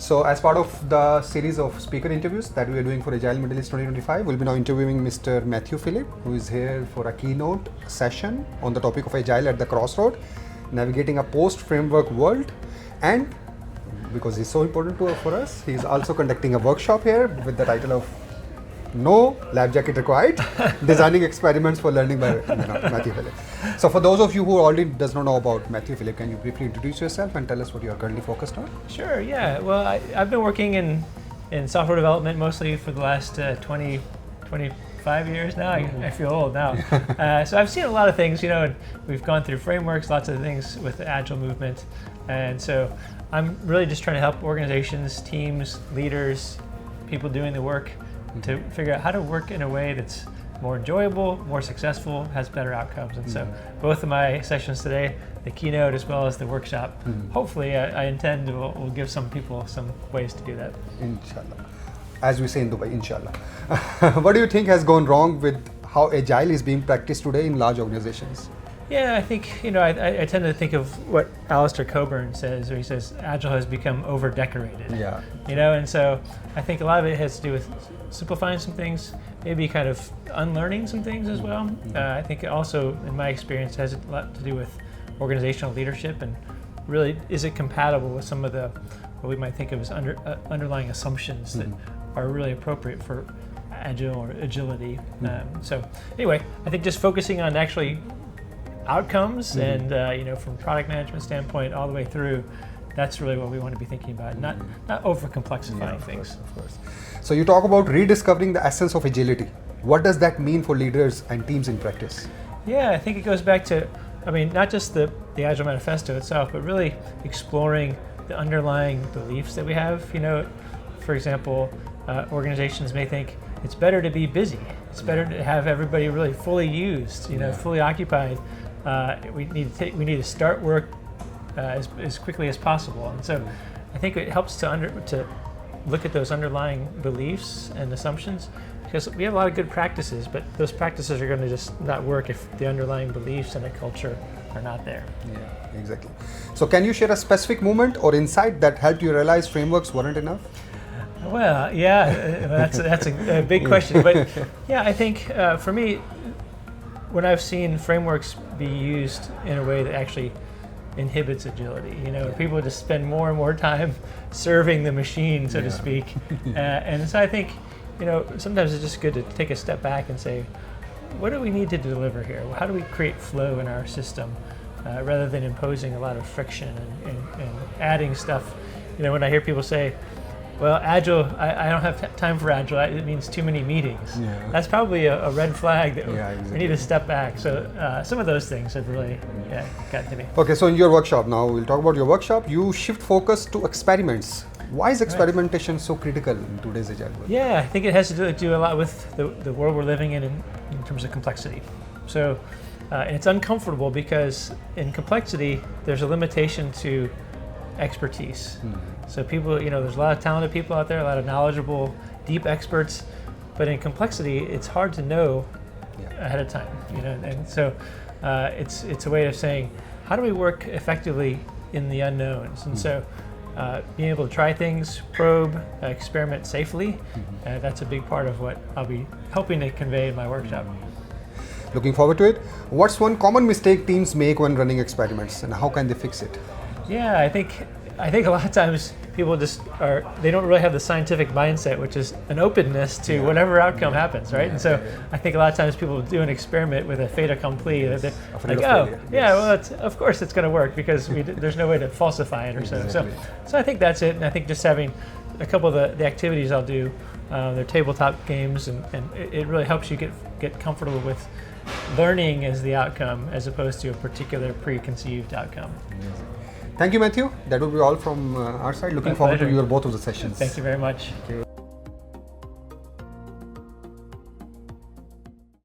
So as part of the series of speaker interviews that we are doing for Agile Middle East 2025, we'll be now interviewing Mr. Matthew Phillip, who is here for a keynote session on the topic of Agile at the Crossroad, navigating a post-framework world. And because he's so important for us, he's also conducting a workshop here with the title of No Lab Jacket Required, Designing Experiments for Learning by Matthew Phillip. So for those of you who already does not know about Matthew Phillip, can you briefly introduce yourself and tell us what you are currently focused on? Sure, yeah. Well, I've been working in software development mostly for the last 25 years now. I feel old now. So I've seen a lot of things, and we've gone through frameworks, lots of things with the Agile movement. And so I'm really just trying to help organizations, teams, leaders, people doing the work to figure out how to work in a way that's more enjoyable, more successful, has better outcomes. And so both of my sessions today, the keynote as well as the workshop, hopefully I intend will give some people some ways to do that. Inshallah. As we say in Dubai, inshallah. What do you think has gone wrong with how Agile is being practiced today in large organizations? Yeah, I think, I tend to think of what Alistair Coburn says, where he says Agile has become over-decorated. Yeah. And so I think a lot of it has to do with simplifying some things, maybe kind of unlearning some things as well. I think also, in my experience, has a lot to do with organizational leadership and really, is it compatible with some of the, what we might think of as underlying assumptions that are really appropriate for Agile or agility. So anyway, I think just focusing on actually outcomes and from product management standpoint all the way through, that's really what we want to be thinking about, not over complexifying things. Of course. So you talk about rediscovering the essence of agility. What does that mean for leaders and teams in practice? Yeah, I think it goes back to, not just the Agile Manifesto itself, but really exploring the underlying beliefs that we have. For example, organizations may think it's better to be busy. It's better to have everybody really fully used, fully occupied. We need to start work as quickly as possible, and so I think it helps to look at those underlying beliefs and assumptions, because we have a lot of good practices, but those practices are going to just not work if the underlying beliefs and the culture are not there. Yeah, exactly. So can you share a specific moment or insight that helped you realize frameworks weren't enough? Well, yeah, that's a big question, but yeah, I think for me, when I've seen frameworks be used in a way that actually inhibits agility, people just spend more and more time serving the machine, so to speak, and so I think, sometimes it's just good to take a step back and say, what do we need to deliver here? How do we create flow in our system, rather than imposing a lot of friction and adding stuff? When I hear people say, well, Agile, I don't have time for Agile, it means too many meetings. Yeah. That's probably a red flag that we need to step back. So some of those things have really gotten to me. Okay, so in your workshop now, we'll talk about your workshop. You shift focus to experiments. Why is experimentation so critical in today's Agile world? Yeah, I think it has to do a lot with the world we're living in terms of complexity. So and it's uncomfortable because in complexity, there's a limitation to expertise. So people, there's a lot of talented people out there, a lot of knowledgeable, deep experts, but in complexity, it's hard to know ahead of time. And so it's a way of saying, how do we work effectively in the unknowns? And so being able to try things, probe, experiment safely, that's a big part of what I'll be helping to convey in my workshop. Looking forward to it. What's one common mistake teams make when running experiments, and how can they fix it? Yeah, I think a lot of times people they don't really have the scientific mindset, which is an openness to whatever outcome happens, right? And so I think a lot of times people do an experiment with a fait accompli. They're like, well, of course it's going to work because there's no way to falsify it or so. So I think that's it. And I think just having a couple of the activities I'll do, they're tabletop games, and it really helps you get comfortable with learning as the outcome as opposed to a particular preconceived outcome. Thank you, Matthew. That will be all from our side. Looking forward to both of the sessions. Thank you very much. Thank you.